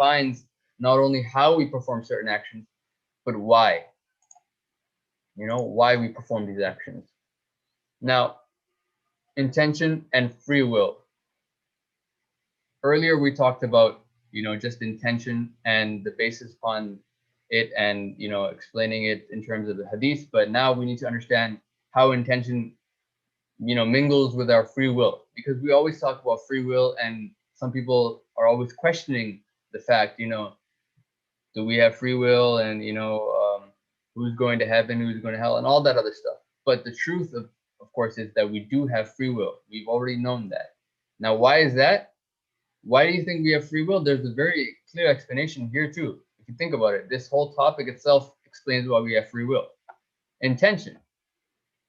defines not only how we perform certain actions, but why. Why we perform these actions. Now, intention and free will. Earlier we talked about, just intention and the basis upon it, and explaining it in terms of the Hadeeth. But now we need to understand how intention mingles with our free will, because we always talk about free will, and some people are always questioning the fact, do we have free will, and who's going to heaven, who's going to hell, and all that other stuff. But the truth of course is that we do have free will. We've already known that. Now, why is that? Why do you think we have free will? There's a very clear explanation here too. If you think about it, this whole topic itself explains why we have free will. Intention.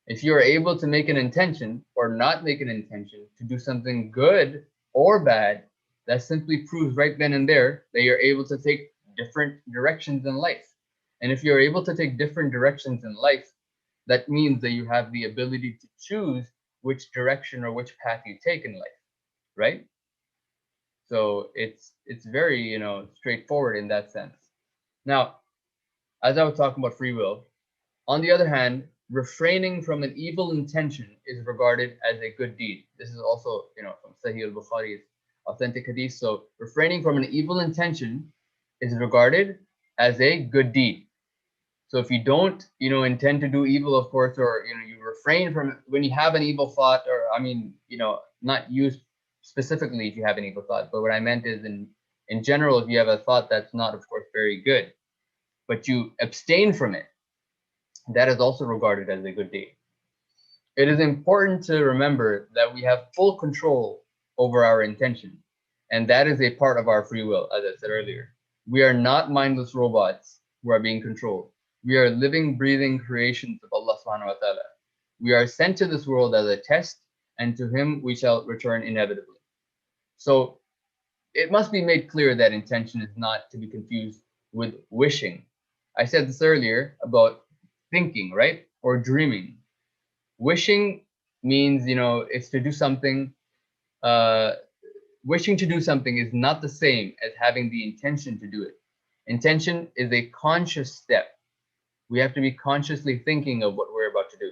If you are able to make an intention or not make an intention to do something good or bad, that simply proves right then and there that you're able to take different directions in life. And if you're able to take different directions in life, that means that you have the ability to choose which direction or which path you take in life, right? So it's very, straightforward in that sense. Now, as I was talking about free will, on the other hand, refraining from an evil intention is regarded as a good deed. This is also, from Sahih al-Bukhari's authentic hadith. So refraining from an evil intention is regarded as a good deed. So if you don't, intend to do evil, of course, or, you refrain from it when you have an evil thought, or, not you specifically if you have an evil thought, but what I meant is in general, if you have a thought that's not, of course, very good, but you abstain from it, that is also regarded as a good deed. It is important to remember that we have full control over our intention, and that is a part of our free will, as I said earlier. We are not mindless robots who are being controlled. We are living, breathing creations of Allah subhanahu wa ta'ala. We are sent to this world as a test, and to Him we shall return inevitably. So it must be made clear that intention is not to be confused with wishing. I said this earlier about thinking, right? Or dreaming. Wishing means, it's to do something. Wishing to do something is not the same as having the intention to do it. Intention is a conscious step. We have to be consciously thinking of what we're about to do.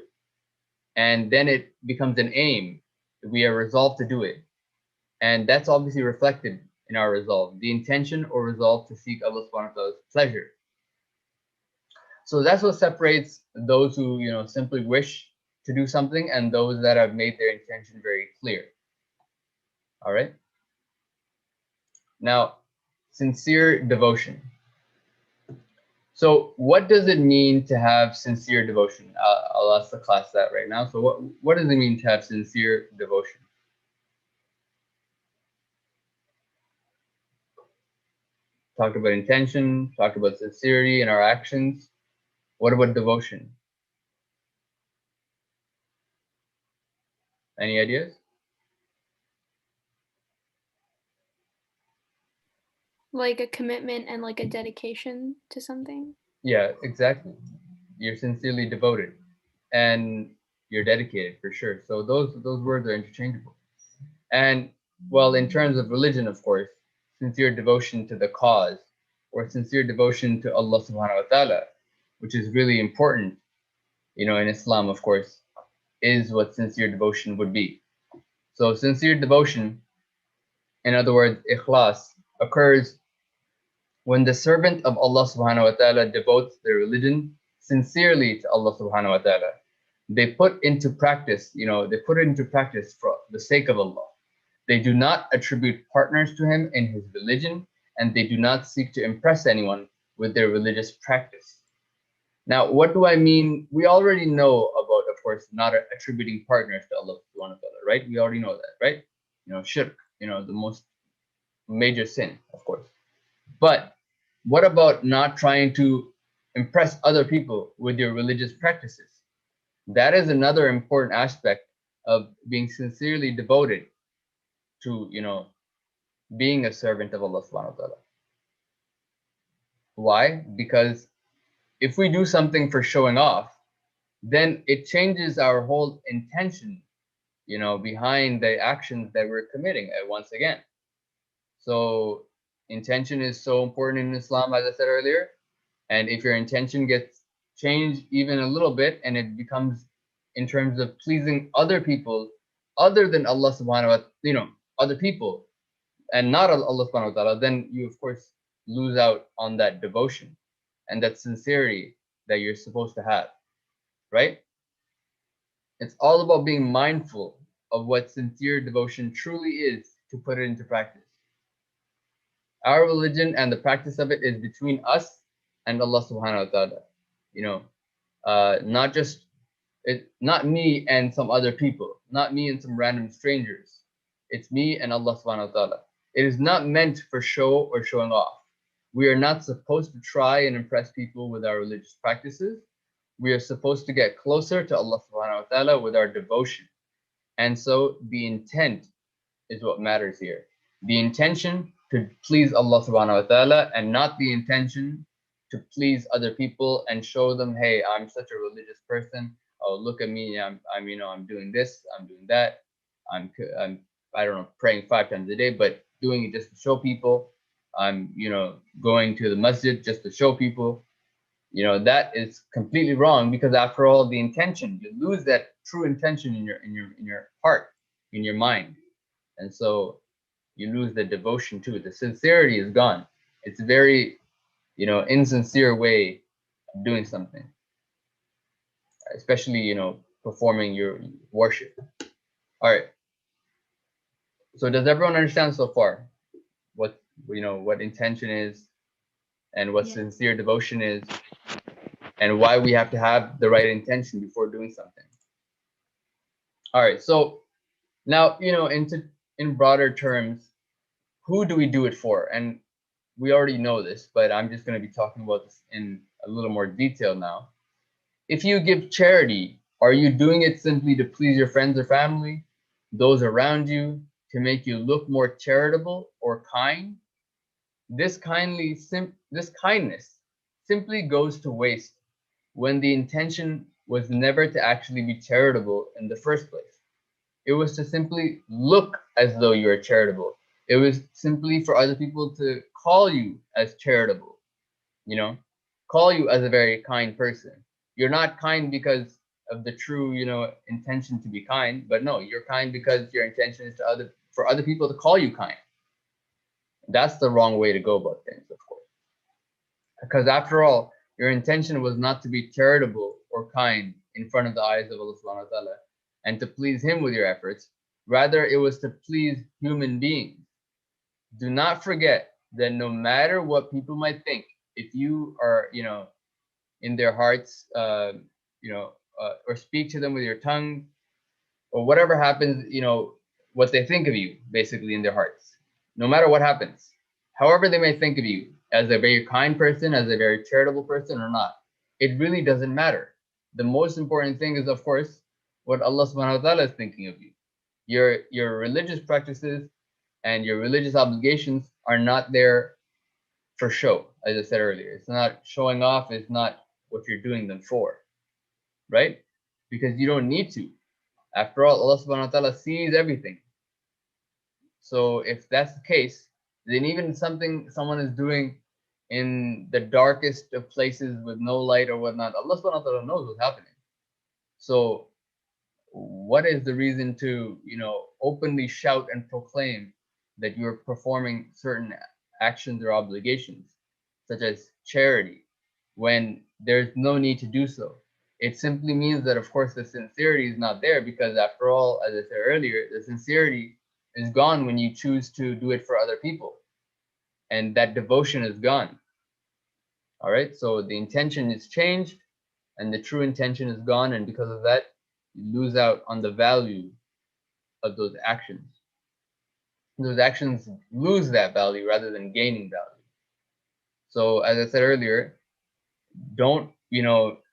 And then it becomes an aim. We are resolved to do it. And that's obviously reflected in our resolve, the intention or resolve to seek Allah subhanahu wa ta'ala's pleasure. So that's what separates those who, simply wish to do something and those that have made their intention very clear. All right. Now, sincere devotion. So what does it mean to have sincere devotion? I'll ask the class that right now. So what does it mean to have sincere devotion? Talked about intention, talked about sincerity in our actions. What about devotion? Any ideas? Like a commitment and like a dedication to something? Yeah, exactly. You're sincerely devoted and you're dedicated for sure. So those words are interchangeable. And well, in terms of religion, of course, sincere devotion to the cause or sincere devotion to Allah subhanahu wa ta'ala, which is really important, in Islam, of course, is what sincere devotion would be. So sincere devotion, in other words, ikhlas, occurs when the servant of Allah subhanahu wa ta'ala devotes their religion sincerely to Allah subhanahu wa ta'ala. They put into practice, for the sake of Allah. They do not attribute partners to Him in His religion, and they do not seek to impress anyone with their religious practice. Now, what do I mean? We already know about, of course, not attributing partners to Allah subhanahu wa ta'ala, right? We already know that, right? Shirk, the most major sin, of course. But what about not trying to impress other people with your religious practices? That is another important aspect of being sincerely devoted to, being a servant of Allah subhanahu wa ta'ala. Why? Because if we do something for showing off, then it changes our whole intention, behind the actions that we're committing once again. So Intention is so important in Islam, as I said earlier. And if your intention gets changed even a little bit and it becomes in terms of pleasing other people other than Allah subhanahu wa ta'ala, other people and not Allah subhanahu wa ta'ala, then you of course lose out on that devotion and that sincerity that you're supposed to have, right? It's all about being mindful of what sincere devotion truly is to put it into practice. Our religion and the practice of it is between us and Allah subhanahu wa ta'ala. Not me and some other people, not me and some random strangers. It's me and Allah subhanahu wa ta'ala. It is not meant for show or showing off. We are not supposed to try and impress people with our religious practices. We are supposed to get closer to Allah subhanahu wa ta'ala with our devotion. And so the intent is what matters here. The intention to please Allah subhanahu wa ta'ala and not the intention to please other people and show them, hey, I'm such a religious person. Oh, look at me. I'm doing this, I'm doing that. I'm I don't know, praying 5 times a day, but doing it just to show people. I'm, going to the masjid just to show people. That is completely wrong, because after all, the intention, you lose that true intention in your heart, in your mind. And so you lose the devotion to it. The sincerity is gone. It's a very, insincere way of doing something, especially, performing your worship. All right. So does everyone understand so far what intention is and what sincere devotion is and why we have to have the right intention before doing something? All right. So now, in broader terms, who do we do it for? And we already know this, but I'm just going to be talking about this in a little more detail now. If you give charity, are you doing it simply to please your friends or family, those around you, to make you look more charitable or kind? This kindness simply goes to waste when the intention was never to actually be charitable in the first place. It was to simply look as though you are charitable. It was simply for other people to call you as charitable, call you as a very kind person. You're not kind because of the true, intention to be kind, but no, you're kind because your intention is for other people to call you kind. That's the wrong way to go about things, of course. Because after all, your intention was not to be charitable or kind in front of the eyes of Allah subhanahu wa ta'ala and to please Him with your efforts. Rather, it was to please human beings. Do not forget that no matter what people might think, if you are, in their hearts, or speak to them with your tongue, or whatever happens, what they think of you, basically, in their hearts, no matter what happens, however they may think of you, as a very kind person, as a very charitable person or not, it really doesn't matter. The most important thing is, of course, what Allah subhanahu wa ta'ala is thinking of you. Your religious practices and your religious obligations are not there for show, as I said earlier. It's not showing off, it's not what you're doing them for, right? Because you don't need to. After all, Allah subhanahu wa ta'ala sees everything. So if that's the case, then even something someone is doing in the darkest of places with no light or whatnot, Allah subhanahu wa ta'ala knows what's happening. So what is the reason to, openly shout and proclaim that you're performing certain actions or obligations, such as charity, when there's no need to do so? It simply means that, of course, the sincerity is not there, because after all, as I said earlier, the sincerity is gone when you choose to do it for other people, and that devotion is gone. All right, so the intention is changed and the true intention is gone, and because of that, you lose out on the value of those actions. Those actions lose that value rather than gaining value. So as I said earlier, don't,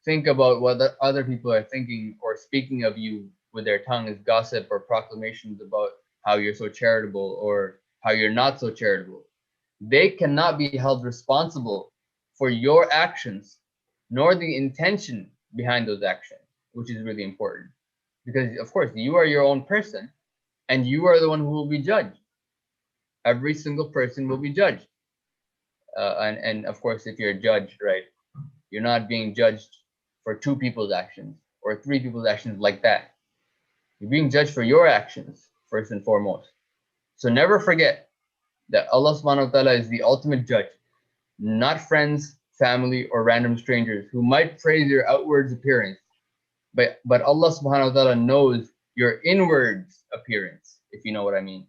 think about what the other people are thinking or speaking of you with their tongue as gossip or proclamations about how you're so charitable or how you're not so charitable. They cannot be held responsible for your actions, nor the intention behind those actions, which is really important. Because, of course, you are your own person, and you are the one who will be judged. Every single person will be judged. and of course, if you're judged, right, you're not being judged for two people's actions or three people's actions like that. You're being judged for your actions first and foremost. So never forget that Allah subhanahu wa ta'ala is the ultimate judge, not friends, family, or random strangers who might praise your outward appearance. But Allah subhanahu wa ta'ala knows your inward appearance, if you know what I mean.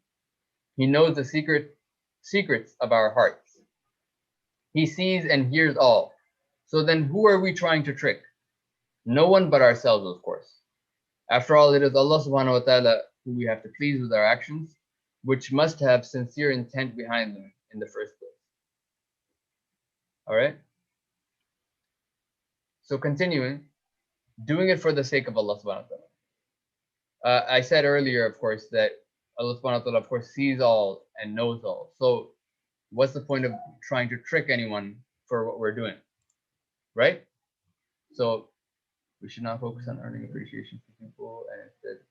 He knows the secrets of our hearts. He sees and hears all. So then who are we trying to trick? No one but ourselves, of course. After all, it is Allah subhanahu wa ta'ala who we have to please with our actions, which must have sincere intent behind them in the first place. All right? So continuing, doing it for the sake of Allah subhanahu wa ta'ala. I said earlier, of course, that Allah subhanahu wa ta'ala, of course, sees all and knows all. So what's the point of trying to trick anyone for what we're doing? Right? So we should not focus on earning appreciation from people and instead.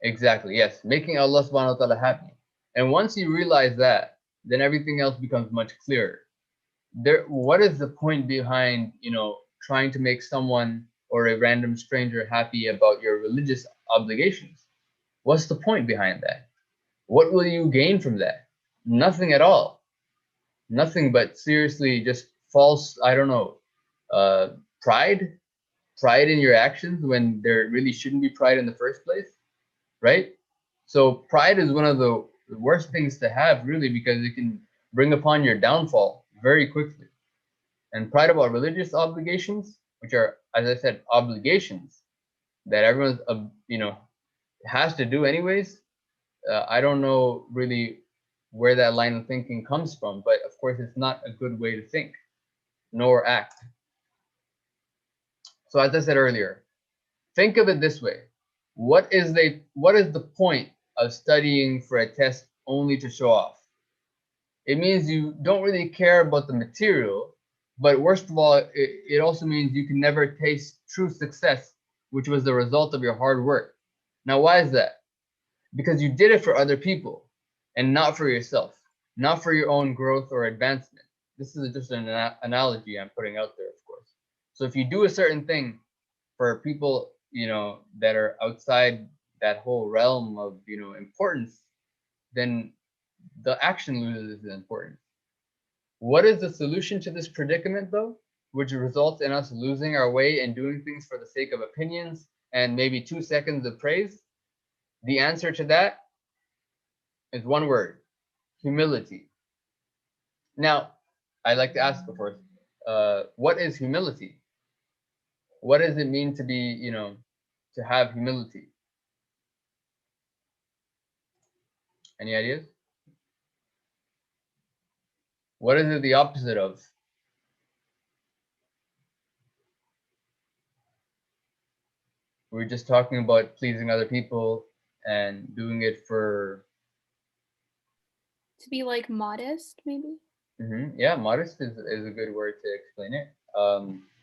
Exactly, yes. Making Allah subhanahu wa ta'ala happy. And once you realize that, then everything else becomes much clearer. What is the point behind, trying to make someone or a random stranger happy about your religious obligations? What's the point behind that? What will you gain from that? Nothing at all. Nothing but seriously just false, I don't know, pride in your actions when there really shouldn't be pride in the first place, right? So pride is one of the worst things to have, really, because it can bring upon your downfall very quickly. And pride about religious obligations, which are, as I said, obligations that everyone's has to do anyways. I don't know really where that line of thinking comes from, but of course it's not a good way to think nor act. So as I said earlier, think of it this way. What is the point of studying for a test only to show off? It means you don't really care about the material, but worst of all, it also means you can never taste true success, which was the result of your hard work. Now, why is that? Because you did it for other people and not for yourself, not for your own growth or advancement. This is just an analogy I'm putting out there, of course. So if you do a certain thing for people, that are outside that whole realm of, importance, then the action loses its importance. What is the solution to this predicament, though, which results in us losing our way and doing things for the sake of opinions and maybe 2 seconds of praise? The answer to that is one word: humility. Now, I'd like to ask, of course, what is humility? What does it mean to be, to have humility? Any ideas? What is it the opposite of? We're just talking about pleasing other people and doing it for... To be like modest, maybe? Yeah, modest is a good word to explain it.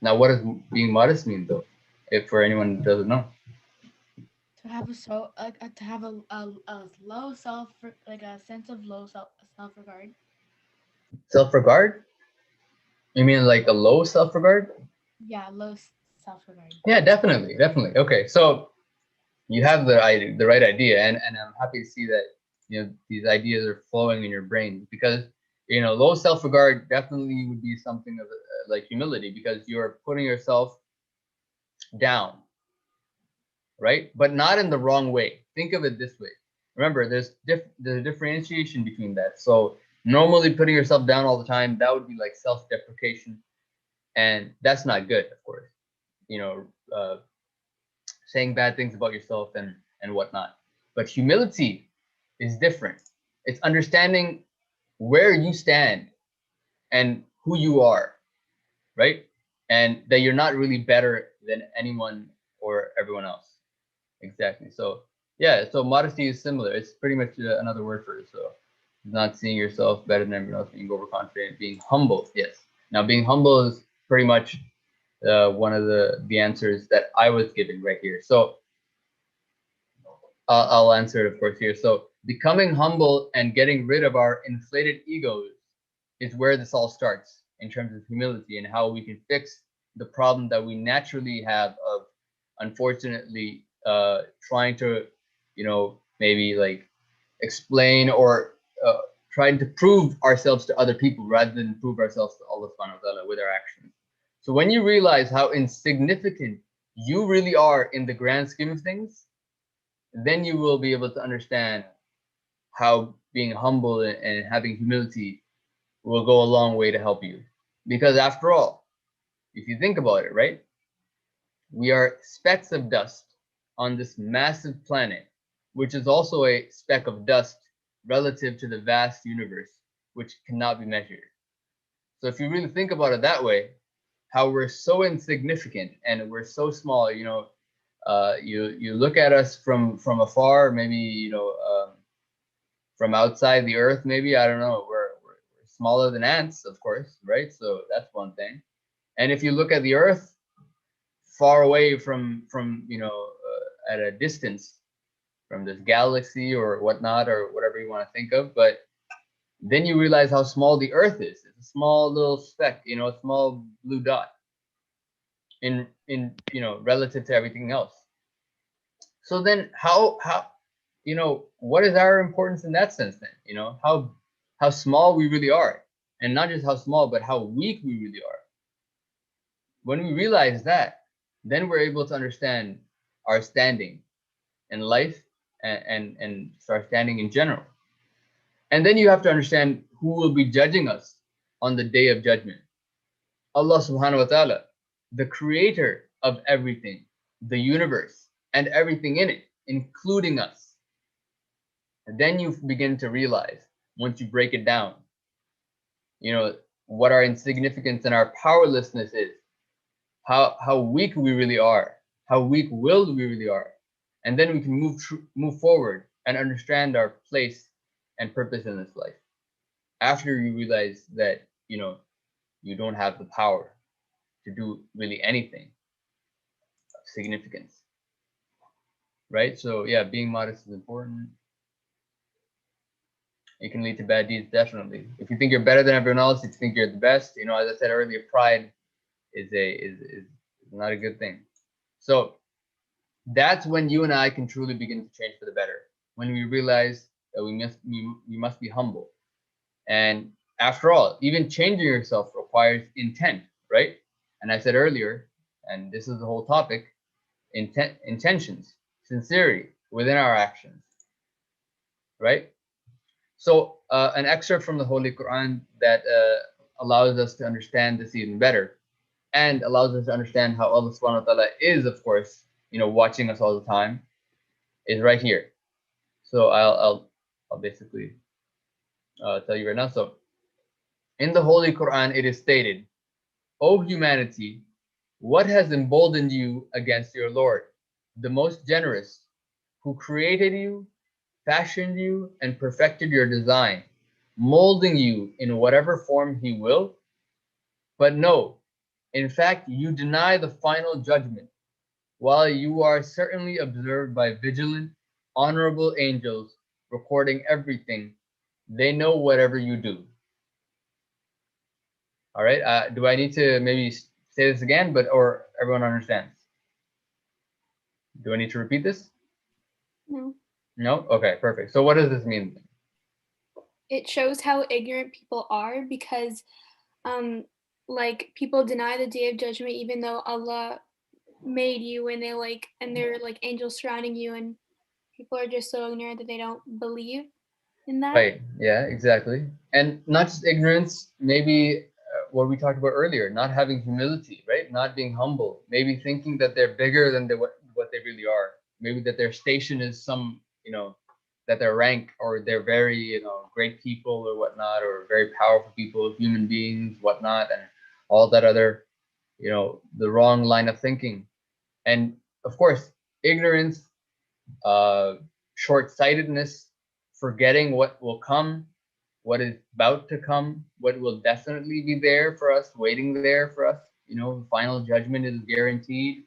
Now, what does being modest mean, though, if for anyone who doesn't know? To have a low self, like a sense of low self regard. Self-regard? You mean like a low self-regard? Yeah, low self regard. Yeah, definitely. Okay, so you have the right idea, and I'm happy to see that these ideas are flowing in your brain, because low self-regard definitely would be something of like humility, because you're putting yourself down, right? But not in the wrong way. Think of it this way. Remember, there's a differentiation between that. So normally putting yourself down all the time, that would be like self-deprecation, and that's not good, of course. Saying bad things about yourself and whatnot. But humility is different. It's understanding where you stand and who you are, right? And that you're not really better than anyone or everyone else. Exactly. So yeah, so modesty is similar. It's pretty much another word for it. So not seeing yourself better than everyone else, being overconfident, being humble. Yes. Now being humble is pretty much one of the answers that I was giving right here. So I'll answer it, of course, here. So becoming humble and getting rid of our inflated egos is where this all starts in terms of humility and how we can fix the problem that we naturally have of, unfortunately, trying to, maybe like explain or trying to prove ourselves to other people rather than prove ourselves to Allah subhanahu wa ta'ala with our actions. So when you realize how insignificant you really are in the grand scheme of things, then you will be able to understand how being humble and having humility will go a long way to help you. Because after all, if you think about it, right, we are specks of dust on this massive planet, which is also a speck of dust relative to the vast universe, which cannot be measured. So if you really think about it that way, how we're so insignificant and we're so small, you look at us from afar, maybe from outside the earth, maybe, I don't know, we're smaller than ants, of course, right? So that's one thing. And if you look at the earth far away from at a distance from this galaxy or whatnot, or whatever you want to think of, but then you realize how small the earth is. It's a small little speck, a small blue dot in relative to everything else. So then how what is our importance in that sense then? How small we really are, and not just how small, but how weak we really are. When we realize that, then we're able to understand our standing in life and our standing in general. And then you have to understand who will be judging us on the day of judgment. Allah subhanahu wa ta'ala, the creator of everything, the universe, and everything in it, including us. And then you begin to realize, once you break it down, what our insignificance and our powerlessness is, how weak we really are, how weak-willed we really are. And then we can move forward and understand our place and purpose in this life. After you realize that, you don't have the power to do really anything of significance. Right? So yeah, being modest is important. It can lead to bad deeds, definitely. If you think you're better than everyone else, if you think you're the best, as I said earlier, pride is not a good thing. So that's when you and I can truly begin to change for the better. When we realize that we must be humble. And after all, even changing yourself requires intent, right? And I said earlier, and this is the whole topic, intentions, sincerity within our actions, right? So an excerpt from the Holy Quran that allows us to understand this even better, and allows us to understand how Allah subhanahu wa ta'ala is, of course, watching us all the time, is right here. So I'll basically tell you right now. So in the Holy Quran, it is stated, "O humanity, what has emboldened you against your Lord, the most generous, who created you, fashioned you, and perfected your design, molding you in whatever form he will? But no, in fact, you deny the final judgment, while you are certainly observed by vigilant, honorable angels recording everything. They know whatever you do." All right. Do I need to maybe say this again, or everyone understands? Do I need to repeat this? No. No? Okay, perfect. So what does this mean? It shows how ignorant people are because like people deny the day of judgment even though Allah made you, and they're like angels surrounding you, and people are just so ignorant that they don't believe in that. Right. Yeah, exactly. And not just ignorance, maybe what we talked about earlier, not having humility, right? Not being humble, maybe thinking that they're bigger than what they really are. Maybe that their station is some, that their rank, or they're very, great people or whatnot, or very powerful people, human beings, whatnot, and all that other, the wrong line of thinking. And of course, ignorance, short-sightedness, forgetting what will come, what is about to come, what will definitely be there for us, waiting there for us. Final judgment is guaranteed.